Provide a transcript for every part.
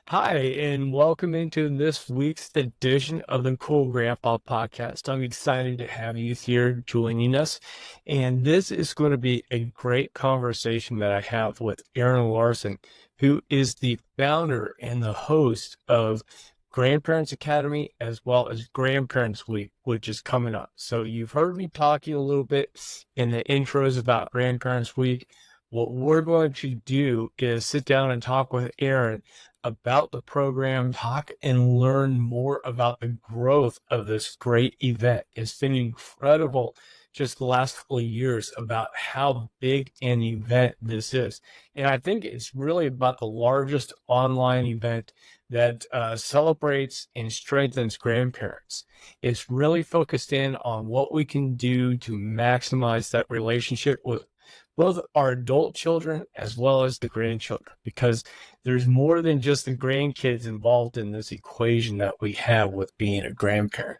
Hi, and welcome into this week's edition of the Cool Grandpa Podcast. I'm excited to have you here joining us. And this is going to be a great conversation that I have with Aaron Larsen, who is the founder and the host of Grandparents Academy as well as Grandparents Week, which is coming up. So you've heard me talking a little bit in the intros about Grandparents Week. What we're going to do is sit down and talk with Aaron about the program, talk and learn more about the growth of this great event. It's been incredible just the last couple of years about how big an event this is. And I think it's really about the largest online event that celebrates and strengthens grandparents. It's really focused in on what we can do to maximize that relationship with both our adult children as well as the grandchildren, because there's more than just the grandkids involved in this equation that we have with being a grandparent.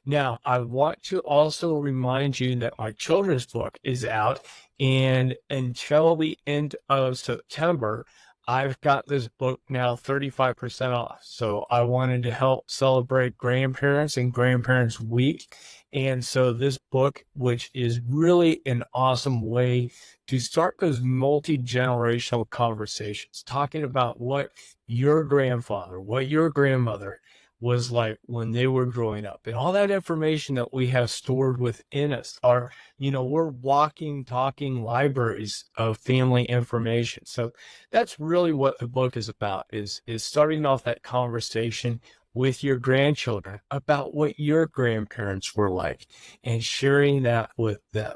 Now, I want to also remind you that my children's book is out, and until the end of September, I've got this book now 35% off. So I wanted to help celebrate grandparents and Grandparents Week. And so this book, which is really an awesome way to start those multi-generational conversations, talking about what your grandfather, what your grandmother was like when they were growing up, and all that information that we have stored within us are, we're walking, talking libraries of family information. So that's really what the book is about, is starting off that conversation with your grandchildren about what your grandparents were like and sharing that with them.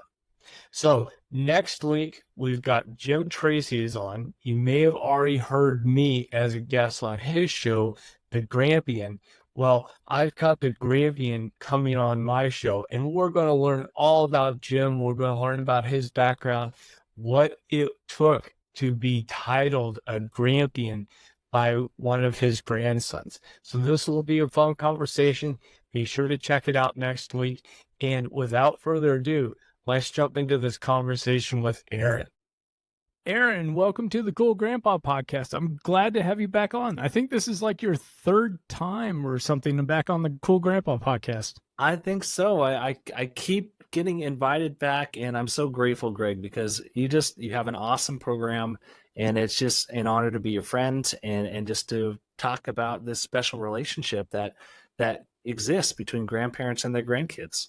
So next week, we've got Jim Tracy is on. You may have already heard me as a guest on his show, The Grampian. Well, I've got The Grampian coming on my show, and we're going to learn all about Jim. We're going to learn about his background, what it took to be titled a Grampian by one of his grandsons. So this will be a fun conversation. Be sure to check it out next week. And without further ado, let's jump into this conversation with Aaron. Aaron, welcome to the Cool Grandpa Podcast. I'm glad to have you back on. I think this is like your third time or something back on the Cool Grandpa Podcast. I think so. I keep getting invited back, and I'm so grateful, Greg, because you have an awesome program, and it's just an honor to be your friend and just to talk about this special relationship that exists between grandparents and their grandkids.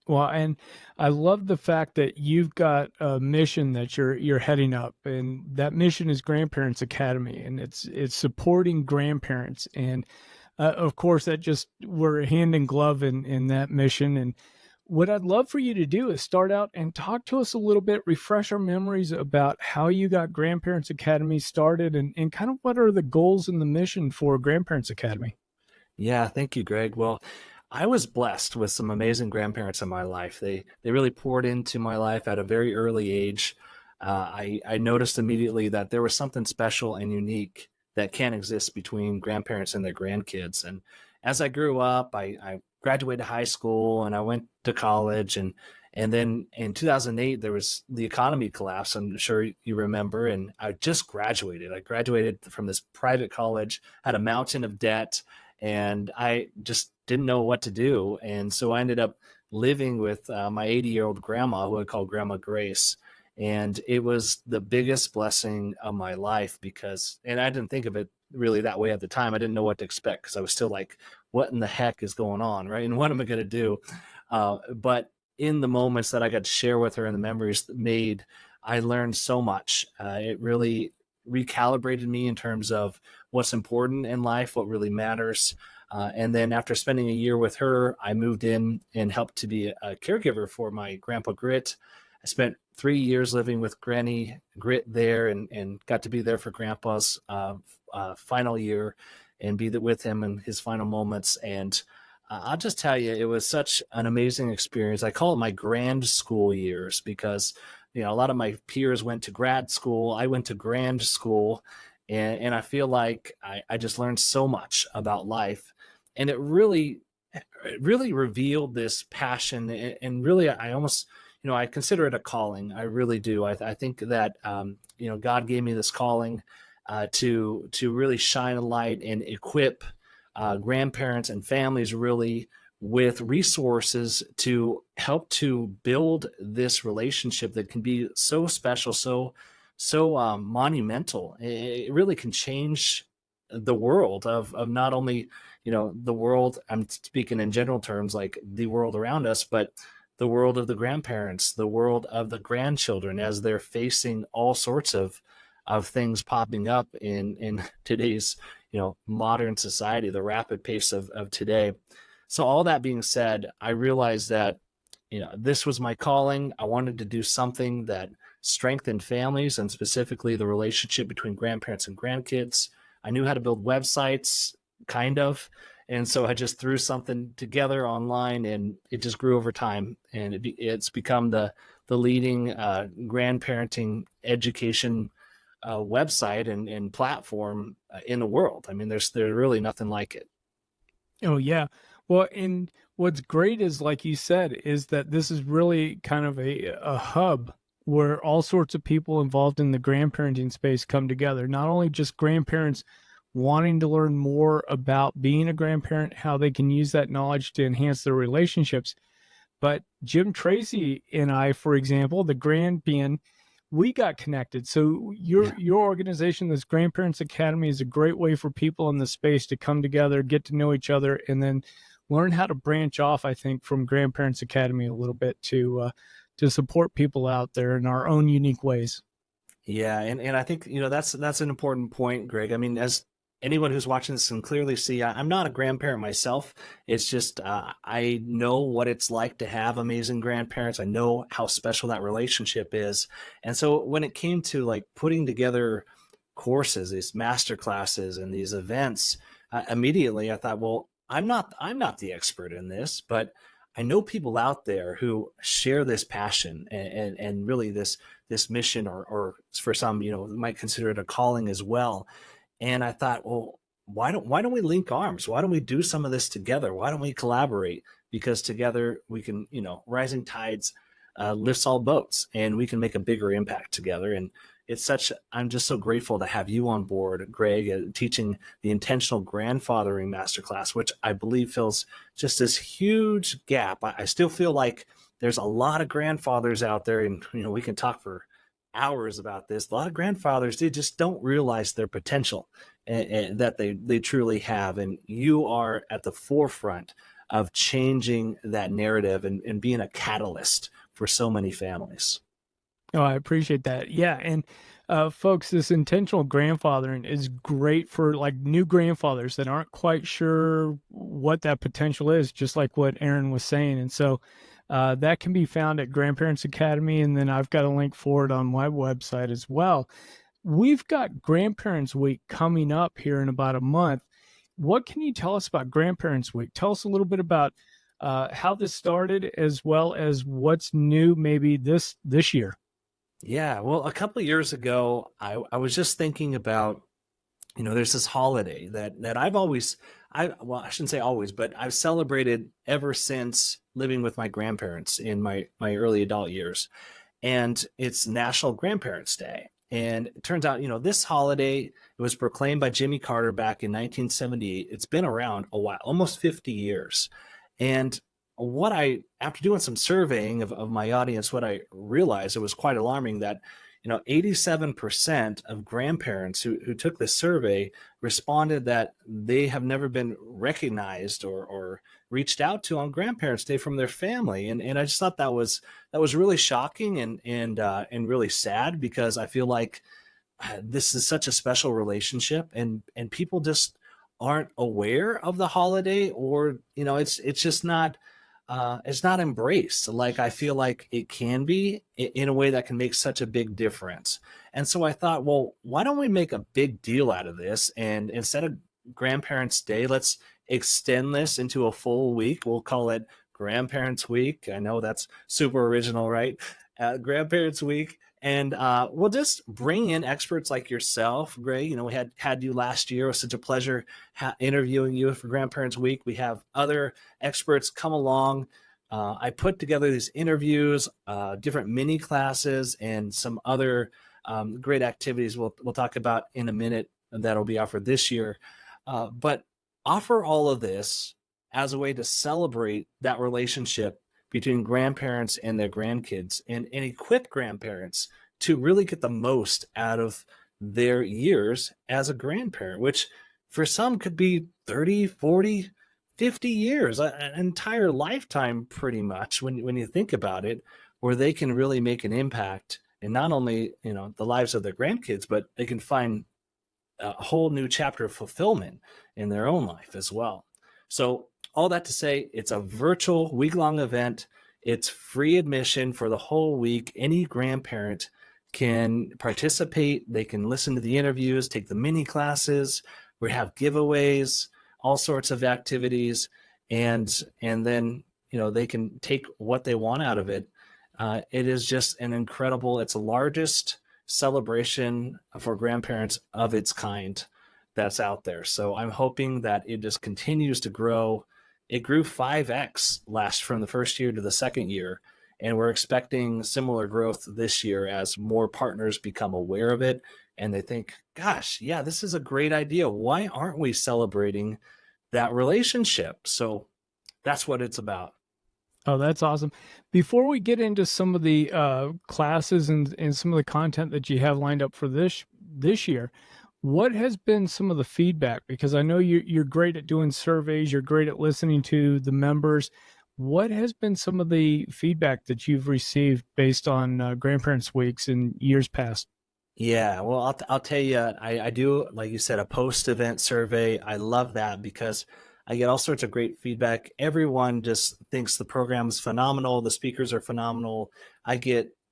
Well, and I love the fact that you've got a mission that you're heading up, and that mission is Grandparents Academy, and it's supporting grandparents, and of course that just we're hand in glove in that mission. And what I'd love for you to do is start out and talk to us a little bit, refresh our memories about how you got Grandparents Academy started, and kind of what are the goals and the mission for Grandparents Academy. Yeah, thank you, Greg. Well, I was blessed with some amazing grandparents in my life. They really poured into my life at a very early age. I noticed immediately that there was something special and unique that can exist between grandparents and their grandkids. And as I grew up, I graduated high school and I went to college, and then in 2008 there was the economy collapse. I'm sure you remember, and I just graduated. I graduated from this private college, had a mountain of debt, and I just didn't know what to do. And so I ended up living with my 80-year-old grandma, who I call Grandma Grace. And it was the biggest blessing of my life and I didn't think of it really that way at the time. I didn't know what to expect because I was still like, what in the heck is going on, right? And what am I going to do? But in the moments that I got to share with her and the memories made, I learned so much. It really recalibrated me in terms of what's important in life, what really matters. And then after spending a year with her, I moved in and helped to be a caregiver for my Grandpa Grit. I spent 3 years living with Granny Grit there and got to be there for Grandpa's final year and be with him in his final moments. And I'll just tell you, it was such an amazing experience. I call it my grand school years because, a lot of my peers went to grad school. I went to grand school. And I feel like I just learned so much about life. And it really revealed this passion. And really, I almost, I consider it a calling. I really do. I think that, God gave me this calling to really shine a light and equip grandparents and families really with resources to help to build this relationship that can be so special, so monumental. It really can change the world of not only the world. I'm speaking in general terms, like the world around us, but the world of the grandparents, the world of the grandchildren, as they're facing all sorts of things popping up in today's modern society, the rapid pace of today. So all that being said, I realized that this was my calling. I wanted to do something that strengthened families, and specifically the relationship between grandparents and grandkids. I knew how to build websites, kind of. And so I just threw something together online, and it just grew over time. And it's become the leading grandparenting education website and platform in the world. I mean, there's really nothing like it. Oh yeah. Well, and what's great is, like you said, is that this is really kind of a hub where all sorts of people involved in the grandparenting space come together. Not only just grandparents wanting to learn more about being a grandparent, how they can use that knowledge to enhance their relationships, but Jim Tracy and I, for example, the Grandpian, we got connected. So your organization, this Grandparents Academy, is a great way for people in the space to come together, get to know each other, and then learn how to branch off, I think, from Grandparents Academy a little bit to support people out there in our own unique ways. Yeah, and I think that's an important point, Greg. I mean, as anyone who's watching this can clearly see, I'm not a grandparent myself. It's just I know what it's like to have amazing grandparents. I know how special that relationship is, and so when it came to like putting together courses, these master classes, and these events, immediately I thought, well, I'm not the expert in this, but I know people out there who share this passion and really this mission, or for some, might consider it a calling as well. And I thought, well, why don't we link arms? Why don't we do some of this together? Why don't we collaborate? Because together we can, rising tides lifts all boats, and we can make a bigger impact together. And I'm just so grateful to have you on board, Greg, teaching the intentional grandfathering masterclass, which I believe fills just this huge gap. I still feel like there's a lot of grandfathers out there, and we can talk for hours about this. A lot of grandfathers, they just don't realize their potential, and that they truly have. And you are at the forefront of changing that narrative and being a catalyst for so many families. Oh, I appreciate that. Yeah, and folks, this intentional grandfathering is great for like new grandfathers that aren't quite sure what that potential is, just like what Aaron was saying. And so that can be found at Grandparents Academy, and then I've got a link for it on my website as well. We've got Grandparents Week coming up here in about a month. What can you tell us about Grandparents Week? Tell us a little bit about how this started, as well as what's new maybe this year. Yeah, well, a couple of years ago, I was just thinking about, there's this holiday that I've always, well, I shouldn't say always, but I've celebrated ever since living with my grandparents in my early adult years, and it's National Grandparents Day. And it turns out, this holiday, it was proclaimed by Jimmy Carter back in 1978. It's been around a while, almost 50 years. And after doing some surveying of my audience, what I realized, it was quite alarming that 87% of grandparents who took this survey responded that they have never been recognized or reached out to on Grandparents Day from their family. And I just thought that was really shocking and really sad, because I feel like this is such a special relationship, and people just aren't aware of the holiday, or it's just not it's not embraced like I feel like it can be, in a way that can make such a big difference. And so I thought, well, why don't we make a big deal out of this? And instead of Grandparents Day, let's extend this into a full week. We'll call it Grandparents Week. I know that's super original, right? Grandparents Week. And we'll just bring in experts like yourself, Gray. We had you last year. It was such a pleasure interviewing you for Grandparents Week. We have other experts come along. I put together these interviews, different mini classes, and some other great activities we'll talk about in a minute that'll be offered this year. But offer all of this as a way to celebrate that relationship between grandparents and their grandkids, and equip grandparents to really get the most out of their years as a grandparent, which for some could be 30, 40, 50 years, an entire lifetime pretty much when you think about it, where they can really make an impact in not only, the lives of their grandkids, but they can find a whole new chapter of fulfillment in their own life as well. So all that to say, it's a virtual week-long event. It's free admission for the whole week. Any grandparent can participate. They can listen to the interviews, take the mini classes. We have giveaways, all sorts of activities, and then they can take what they want out of it. It is just an incredible. It's the largest celebration for grandparents of its kind that's out there. So I'm hoping that it just continues to grow. It grew 5x from the first year to the second year, and we're expecting similar growth this year as more partners become aware of it and they think, gosh, yeah, this is a great idea. Why aren't we celebrating that relationship? So that's what it's about. Oh, that's awesome. Before we get into some of the classes and some of the content that you have lined up for this year, what has been some of the feedback? Because I know you're great at doing surveys, you're great at listening to the members. What has been some of the feedback that you've received based on Grandparents Weeks in years past? Yeah, well, I'll tell you, I do, like you said, a post-event survey. I love that because I get all sorts of great feedback. Everyone just thinks the program's phenomenal. The speakers are phenomenal. I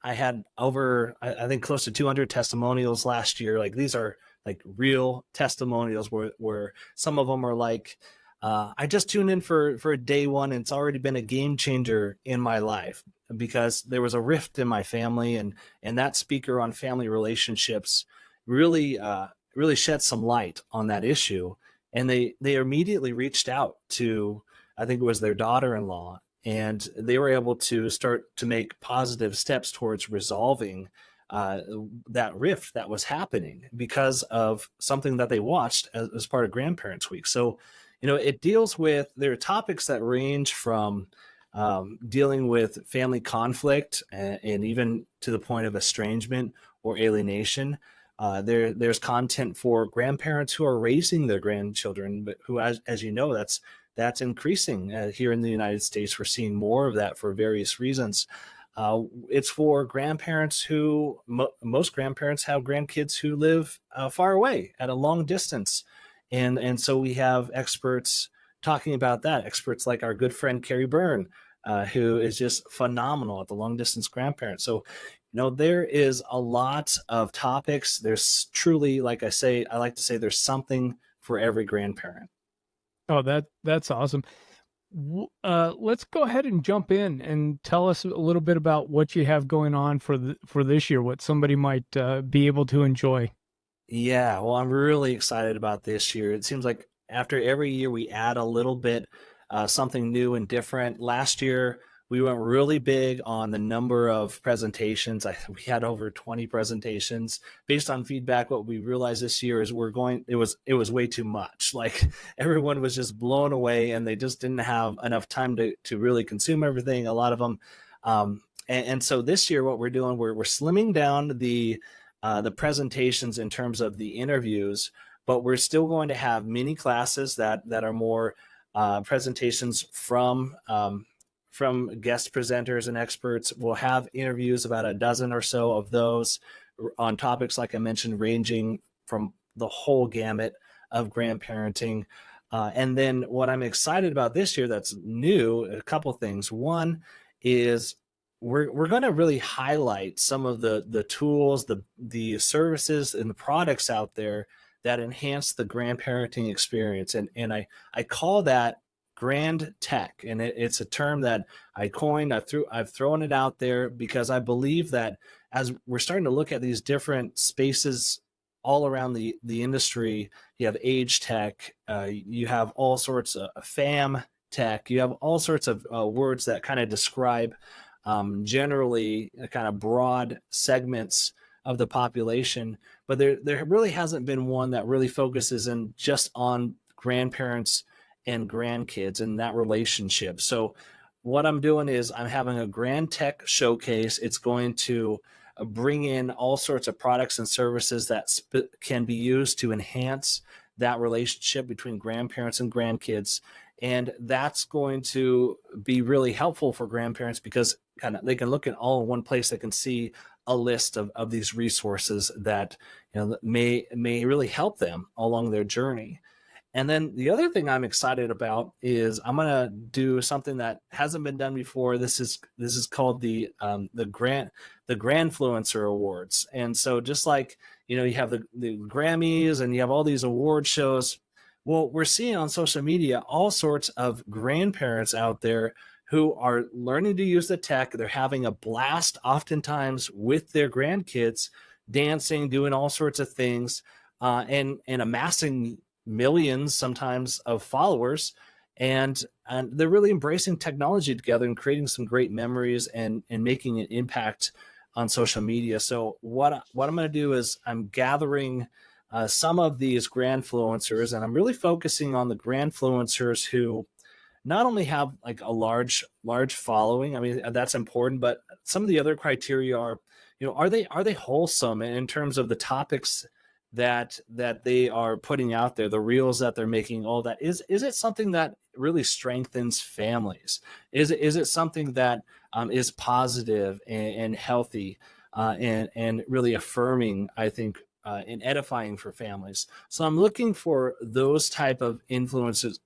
had over, I think, close to 200 testimonials last year. Like, these are like real testimonials where some of them are like, I just tuned in for day one, and it's already been a game changer in my life because there was a rift in my family, and that speaker on family relationships really really shed some light on that issue, and they immediately reached out to, I think it was their daughter-in-law, and they were able to start to make positive steps towards resolving that rift that was happening because of something that they watched as part of Grandparents Week. So it deals with, there are topics that range from dealing with family conflict and even to the point of estrangement or alienation. There's content for grandparents who are raising their grandchildren, but who, as you know, that's increasing here in the United States. We're seeing more of that for various reasons. It's for grandparents who, most grandparents have grandkids who live far away at a long distance. And so we have experts talking about that, experts like our good friend Carrie Byrne, who is just phenomenal at the long distance grandparent. So, there is a lot of topics. There's truly, like I like to say, there's something for every grandparent. Oh, that's awesome. Let's go ahead and jump in and tell us a little bit about what you have going on for this year, what somebody might be able to enjoy. Yeah, well, I'm really excited about this year. It seems like after every year we add a little bit, something new and different. Last year we went really big on the number of presentations. We had over 20 presentations. Based on feedback, what we realized this year is it was way too much. Like, everyone was just blown away, and they just didn't have enough time to really consume everything. A lot of them, and so this year what we're doing, we're slimming down the presentations in terms of the interviews, but we're still going to have mini classes that are more presentations from guest presenters and experts. We'll have interviews, about a dozen or so of those, on topics, like I mentioned, ranging from the whole gamut of grandparenting. And then what I'm excited about this year that's new, a couple things. One is we're going to really highlight some of the tools, the services and the products out there that enhance the grandparenting experience. And I call that grand tech. And it's a term that I coined. I've thrown it out there because I believe that as we're starting to look at these different spaces all around the industry, you have age tech, you have all sorts of fam tech, you have all sorts of words that kind of describe generally kind of broad segments of the population, but there really hasn't been one that really focuses in just on grandparents and grandkids and that relationship. So what I'm doing is I'm having a grand tech showcase. It's going to bring in all sorts of products and services that can be used to enhance that relationship between grandparents and grandkids. And that's going to be really helpful for grandparents because they can look at all in one place. They can see a list of these resources that may really help them along their journey. And then the other thing I'm excited about is I'm gonna do something that hasn't been done before. This is called the Grandfluencer Awards. And so just like you have the Grammys and you have all these award shows, well, we're seeing on social media all sorts of grandparents out there who are learning to use the tech. They're having a blast oftentimes with their grandkids, dancing, doing all sorts of things, and amassing millions sometimes of followers, and they're really embracing technology together and creating some great memories and making an impact on social media. So what I'm going to do is I'm gathering some of these grandfluencers, and I'm really focusing on the grandfluencers who not only have like a large following. I mean, that's important, but some of the other criteria are, are they wholesome in terms of the topics that they are putting out there, the reels that they're making, all that. Is it something that really strengthens families? Is it something that is positive and healthy, and really affirming, I think, and edifying for families? So I'm looking for those type of influencers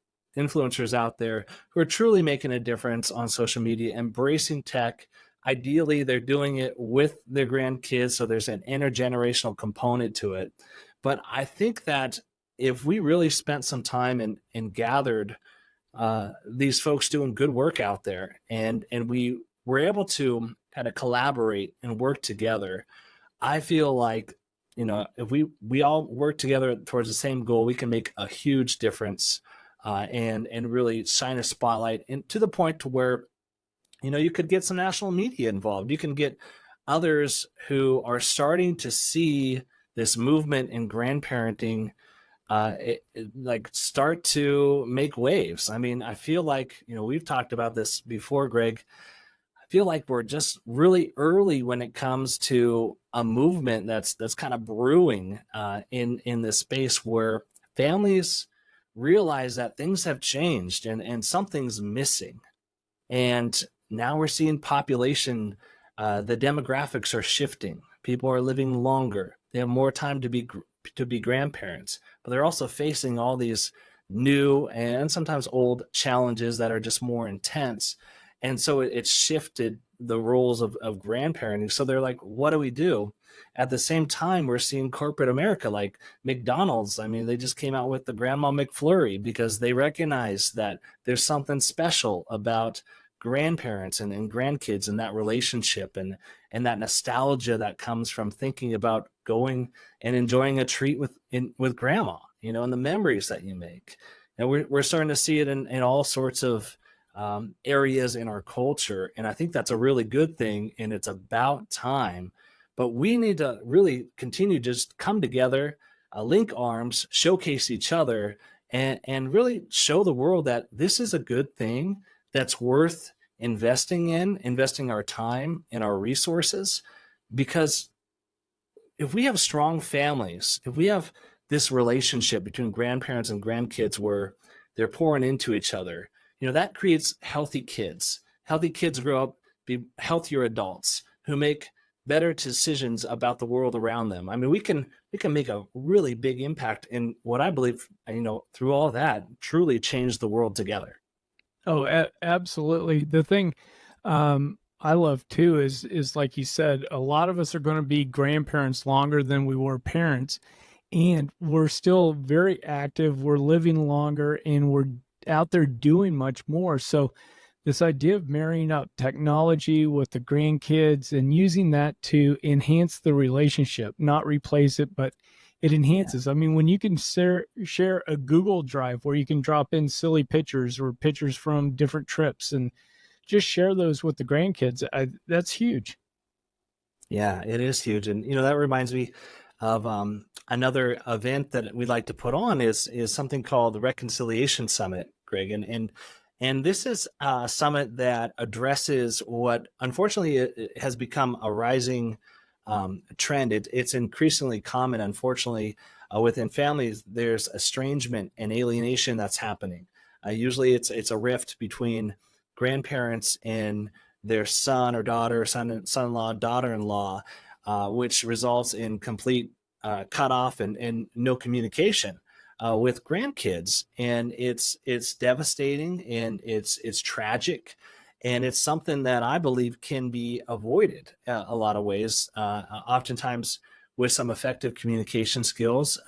out there who are truly making a difference on social media, embracing tech. Ideally, they're doing it with their grandkids, so there's an intergenerational component to it. But I think that if we really spent some time and gathered these folks doing good work out there, and we were able to kind of collaborate and work together, I feel like, if we all work together towards the same goal, we can make a huge difference, and really shine a spotlight, and to the point to where you could get some national media involved. You can get others who are starting to see this movement in grandparenting like start to make waves. I mean, I feel like, we've talked about this before, Greg. I feel like we're just really early when it comes to a movement that's kind of brewing in this space where families realize that things have changed and something's missing. And now we're seeing population, the demographics are shifting. People are living longer. They have more time to be grandparents, but they're also facing all these new and sometimes old challenges that are just more intense. And so it shifted the roles of grandparenting. So they're like, what do we do? At the same time, we're seeing corporate America, like McDonald's. I mean, they just came out with the Grandma McFlurry because they recognize that there's something special about grandparents and grandkids and that relationship and that nostalgia that comes from thinking about going and enjoying a treat with grandma, and the memories that you make. And we're starting to see it in all sorts of areas in our culture. And I think that's a really good thing. And it's about time. But we need to really continue to just come together, link arms, showcase each other, and really show the world that this is a good thing that's worth investing our time and our resources. Because if we have strong families, if we have this relationship between grandparents and grandkids where they're pouring into each other, that creates healthy kids. Healthy kids grow up, be healthier adults who make better decisions about the world around them. I mean, we can make a really big impact in what I believe, through all that, truly change the world together. Oh, absolutely. The thing I love too is like you said, a lot of us are going to be grandparents longer than we were parents, and we're still very active. We're living longer, and we're out there doing much more. So this idea of marrying up technology with the grandkids and using that to enhance the relationship, not replace it, but it enhances. I mean, when you can share a Google Drive where you can drop in silly pictures or pictures from different trips and just share those with the grandkids, that's huge. Yeah, it is huge. And that reminds me of another event that we'd like to put on is something called the Reconciliation Summit, Greg. And this is a summit that addresses what unfortunately it has become a rising trend. It's increasingly common, unfortunately, within families. There's estrangement and alienation that's happening. Usually, it's a rift between grandparents and their son or daughter, son-in-law, daughter-in-law, which results in complete cutoff and no communication with grandkids, and it's devastating and it's tragic, and it's something that I believe can be avoided a lot of ways, oftentimes with some effective communication skills.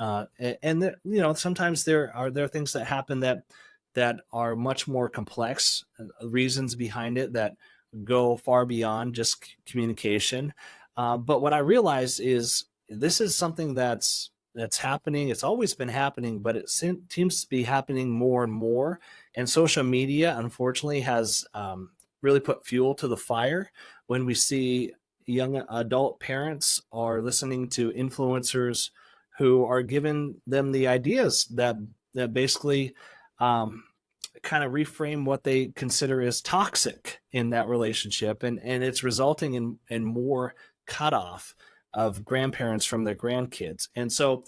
Sometimes there are things that happen that are much more complex, reasons behind it that go far beyond just communication. But what I realize is this is something that's happening. It's always been happening, but it seems to be happening more and more. And social media, unfortunately, has really put fuel to the fire when we see young adult parents are listening to influencers who are giving them the ideas that basically kind of reframe what they consider as toxic in that relationship, and it's resulting in more cutoff of grandparents from their grandkids. And so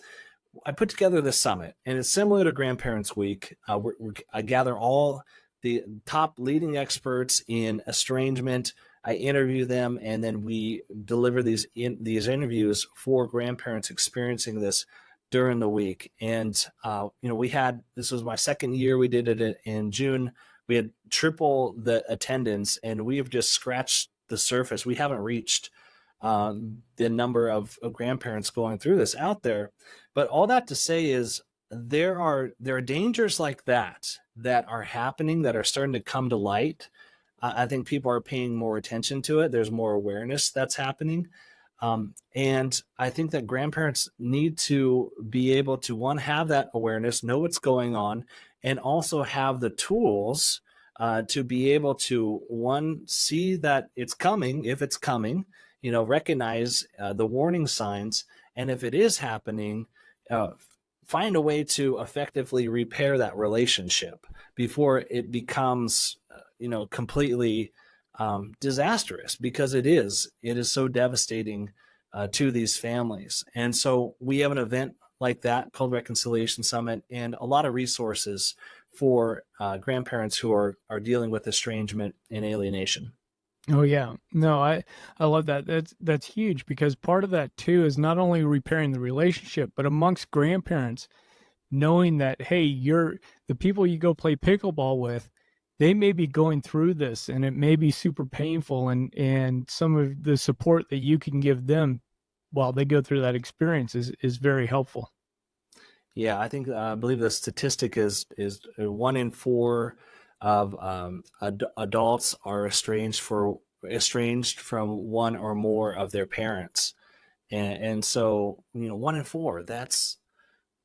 I put together this summit, and it's similar to Grandparents Week. I gather all the top leading experts in estrangement. I interview them, and then we deliver these interviews for grandparents experiencing this during the week. And we had, this was my second year. We did it in June. We had triple the attendance, and we have just scratched the surface. We haven't reached the number of grandparents going through this out there. But all that to say is there are dangers like that are happening, that are starting to come to light. I think people are paying more attention to it. There's more awareness that's happening. And I think that grandparents need to be able to, one, have that awareness, know what's going on, and also have the tools to be able to, one, see that it's coming, if it's coming, recognize the warning signs, and if it is happening, find a way to effectively repair that relationship before it becomes, completely disastrous, because it is so devastating to these families. And so we have an event like that called Reconciliation Summit, and a lot of resources for grandparents who are dealing with estrangement and alienation. Oh yeah. No, I love that. That's huge, because part of that too is not only repairing the relationship, but amongst grandparents, knowing that, hey, the people you go play pickleball with, they may be going through this, and it may be super painful, and some of the support that you can give them while they go through that experience is very helpful. Yeah, I believe the statistic is 1 in 4 of adults are estranged from one or more of their parents, and so 1 in 4. That's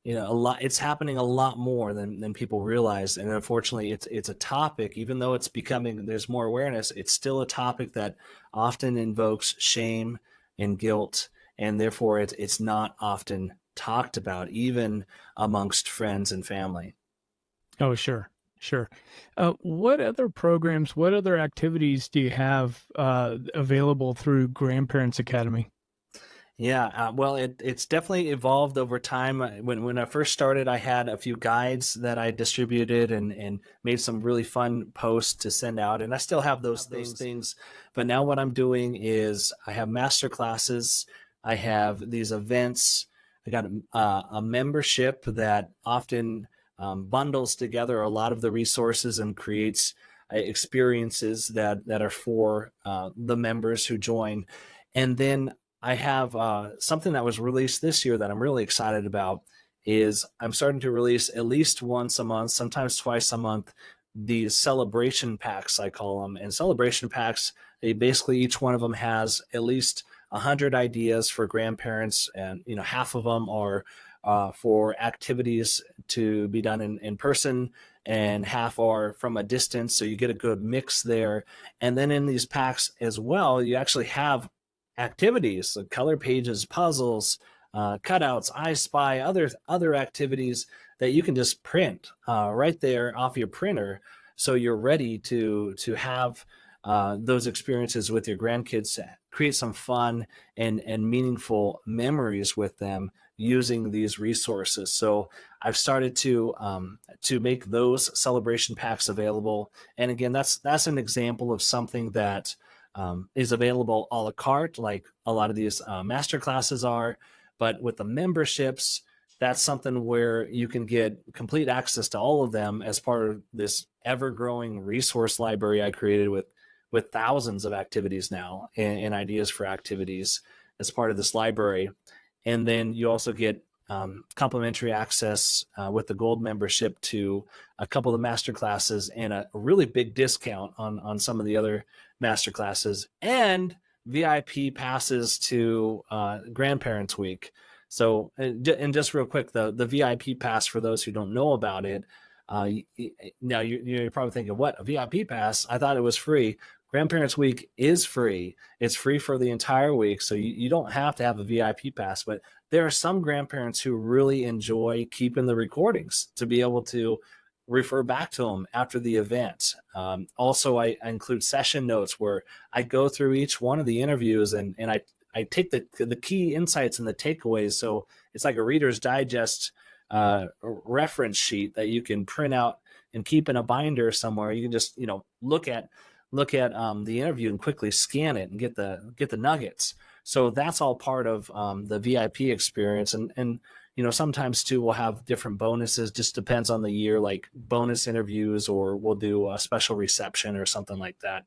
a lot. It's happening a lot more than people realize, and unfortunately, it's a topic. Even though there's more awareness, it's still a topic that often invokes shame and guilt, and therefore it's not often talked about, even amongst friends and family. Oh, sure. Sure. What other programs, what other activities do you have available through Grandparents Academy? Yeah, well, it's definitely evolved over time. When I first started, I had a few guides that I distributed and made some really fun posts to send out, and I still have those things. But now what I'm doing is I have master classes, I have these events, I got a membership that often bundles together a lot of the resources and creates experiences that are for the members who join, and then I have something that was released this year that I'm really excited about. Is I'm starting to release at least once a month, sometimes twice a month, these celebration packs, I call them. And celebration packs, they basically, each one of them has at least 100 ideas for grandparents, and half of them are for activities to be done in person, and half are from a distance. So you get a good mix there. And then in these packs as well, you actually have activities, so color pages, puzzles, cutouts, I Spy, other activities that you can just print right there off your printer, so you're ready to have those experiences with your grandkids, create some fun and meaningful memories with them using these resources. So I've started to make those celebration packs available. And again, that's an example of something that is available a la carte, like a lot of these master classes are. But with the memberships, that's something where you can get complete access to all of them as part of this ever-growing resource library I created with thousands of activities now and ideas for activities as part of this library. And then you also get complimentary access with the gold membership to a couple of master classes and a really big discount on some of the other master classes, and VIP passes to Grandparents Week. So, and just real quick, the VIP pass, for those who don't know about it, now you're probably thinking, what, a VIP pass? I thought it was free. Grandparents Week is free. It's free for the entire week, so you don't have to have a VIP pass. But there are some grandparents who really enjoy keeping the recordings to be able to refer back to them after the event. Also, I include session notes where I go through each one of the interviews and I take the key insights and the takeaways. So it's like a Reader's Digest reference sheet that you can print out and keep in a binder somewhere. You can just look at the interview and quickly scan it and get the nuggets. So that's all part of the VIP experience. And sometimes too, we'll have different bonuses, just depends on the year, like bonus interviews, or we'll do a special reception or something like that.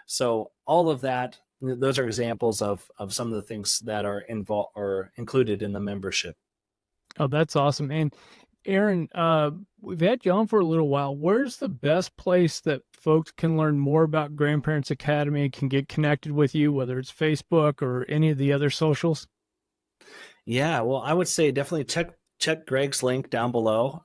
So all of that, those are examples of some of the things that are involved or included in the membership. Oh, that's awesome. And Aaron, we've had you on for a little while. Where's the best place that folks can learn more about Grandparents Academy, can get connected with you, whether it's Facebook or any of the other socials? Yeah, well, I would say definitely check Greg's link down below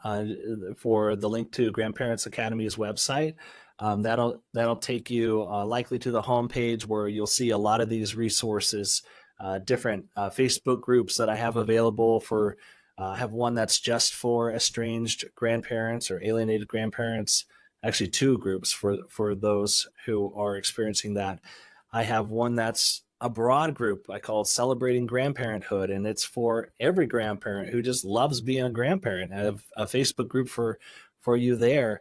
for the link to Grandparents Academy's website. That'll take you likely to the homepage where you'll see a lot of these resources, different Facebook groups that I have available for. I have one that's just for estranged grandparents or alienated grandparents. Actually, two groups for those who are experiencing that. I have one that's a broad group I call Celebrating Grandparenthood, and it's for every grandparent who just loves being a grandparent. I have a Facebook group for you there.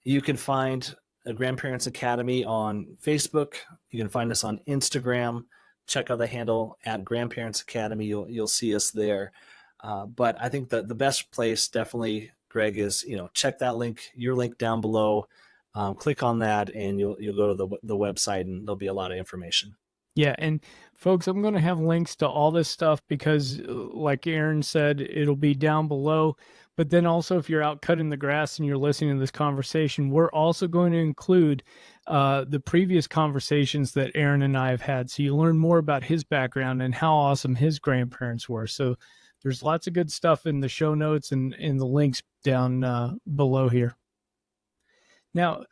You can find a Grandparents Academy on Facebook. You can find us on Instagram. Check out the handle at Grandparents Academy. You'll see us there. But I think that the best place, definitely, Greg, is check that link, your link down below. Click on that, and you'll go to the website, and there'll be a lot of information. Yeah, and folks, I'm going to have links to all this stuff because, like Aaron said, it'll be down below. But then also, if you're out cutting the grass and you're listening to this conversation, we're also going to include the previous conversations that Aaron and I have had, so you learn more about his background and how awesome his grandparents were. So there's lots of good stuff in the show notes and in the links down below here. Now,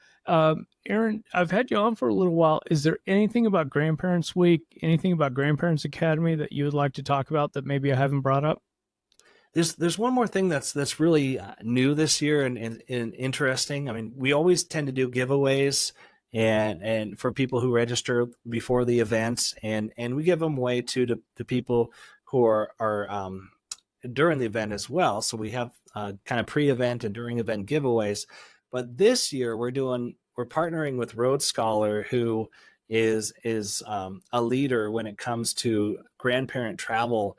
Aaron, I've had you on for a little while. Is there anything about Grandparents Week, anything about Grandparents Academy that you would like to talk about that maybe I haven't brought up? There's one more thing that's really new this year and interesting. I mean, we always tend to do giveaways and for people who register before the events, and we give them away to people who are during the event as well. So we have kind of pre-event and during event giveaways. But this year we're partnering with Road Scholar, who is a leader when it comes to grandparent travel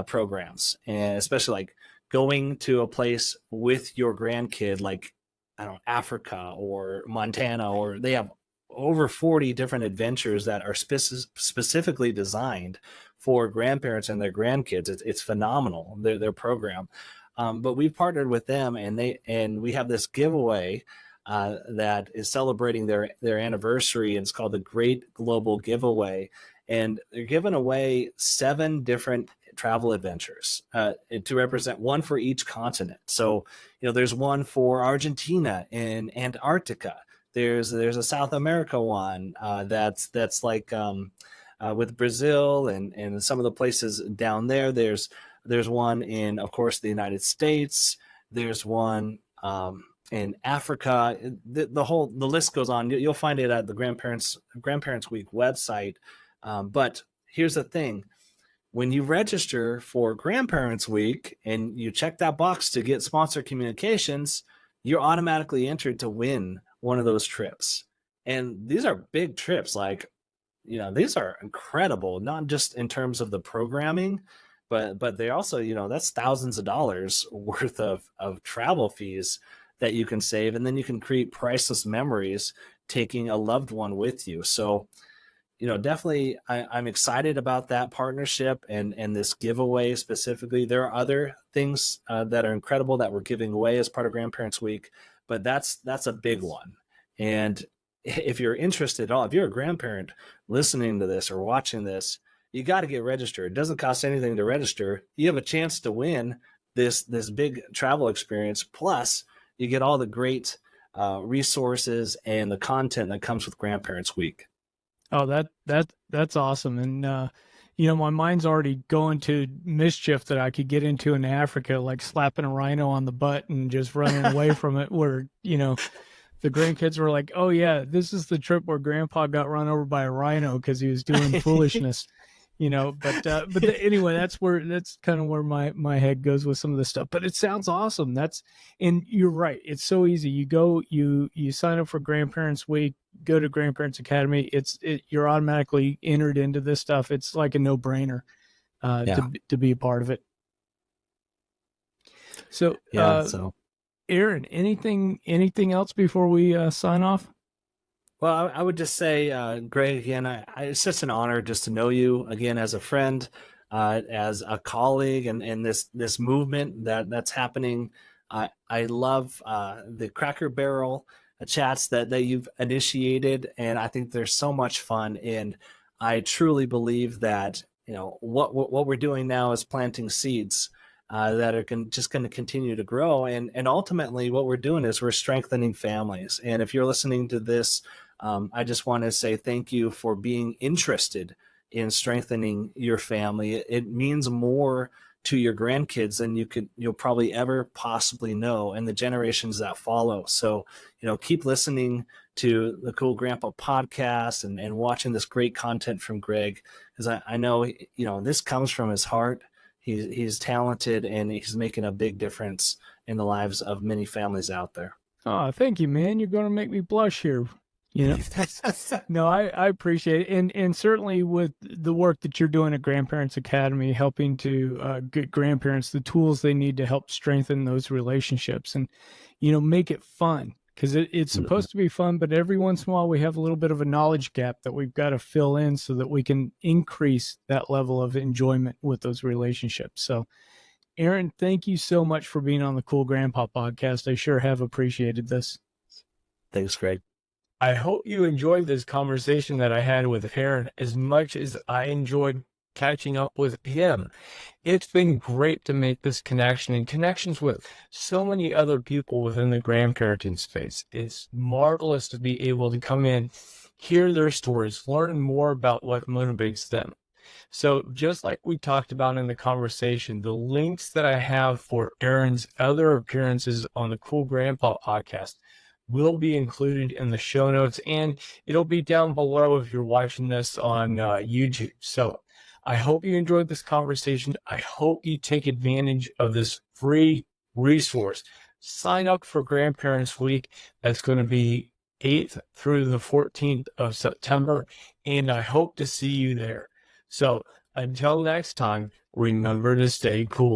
programs, and especially like going to a place with your grandkid, like, I don't know, Africa or Montana, or they have over 40 different adventures that are specifically designed for grandparents and their grandkids. It's phenomenal, their program. But we've partnered with them, and we have this giveaway that is celebrating their anniversary, and it's called the Great Global Giveaway. And they're giving away 7 different travel adventures to represent one for each continent. So, there's one for Argentina and Antarctica. There's a South America one that's like with Brazil and some of the places down there. There's one in, of course, the United States. There's one in Africa. The list goes on. You'll find it at the Grandparents Week website. But here's the thing: when you register for Grandparents Week and you check that box to get sponsor communications, you're automatically entered to win one of those trips. And these are big trips. Like, these are incredible, not just in terms of the programming, but they also, that's thousands of dollars worth of travel fees that you can save. And then you can create priceless memories taking a loved one with you. So, definitely I'm excited about that partnership and this giveaway specifically. There are other things that are incredible that we're giving away as part of Grandparents Week, but that's a big one. And if you're interested at all, if you're a grandparent listening to this or watching this, you got to get registered. It doesn't cost anything to register. You have a chance to win this big travel experience. Plus, you get all the great resources and the content that comes with Grandparents Week. Oh, that's awesome. And my mind's already going to mischief that I could get into in Africa, like slapping a rhino on the butt and just running away from it, where, the grandkids were like, "Oh yeah, this is the trip where grandpa got run over by a rhino because he was doing foolishness." Anyway, that's kind of where my head goes with some of this stuff. But it sounds awesome. And you're right. It's so easy. You sign up for Grandparents Week, go to Grandparents Academy. You're automatically entered into this stuff. It's like a no-brainer to be a part of it. So, Aaron, anything else before we sign off? Well, I would just say, Greg, again, it's such an honor just to know you again as a friend, as a colleague, and this movement that's happening. I love the Cracker Barrel chats that you've initiated, and I think they're so much fun. And I truly believe that what we're doing now is planting seeds that are just going to continue to grow, and ultimately what we're doing is we're strengthening families. And if you're listening to this, I just want to say thank you for being interested in strengthening your family. It means more to your grandkids than you'll probably ever possibly know, and the generations that follow. So, keep listening to the Cool Grandpa podcast and watching this great content from Greg, because I know, this comes from his heart. He's talented, and he's making a big difference in the lives of many families out there. Oh, thank you, man. You're going to make me blush here. No, I appreciate it. And certainly with the work that you're doing at Grandparents Academy, helping to get grandparents the tools they need to help strengthen those relationships and, make it fun, because it's supposed to be fun, but every once in a while we have a little bit of a knowledge gap that we've got to fill in so that we can increase that level of enjoyment with those relationships. So, Aaron, thank you so much for being on the Cool Grandpa podcast. I sure have appreciated this. Thanks, Greg. I hope you enjoyed this conversation that I had with Aaron as much as I enjoyed catching up with him. It's been great to make this connection and connections with so many other people within the grandparenting space. It's marvelous to be able to come in, hear their stories, learn more about what motivates them. So just like we talked about in the conversation, the links that I have for Aaron's other appearances on the Cool Grandpa podcast will be included in the show notes, and it'll be down below if you're watching this on YouTube. So I hope you enjoyed this conversation. I hope you take advantage of this free resource. Sign up for Grandparents Week. That's going to be 8th through the 14th of September, and I hope to see you there. So until next time, remember to stay cool.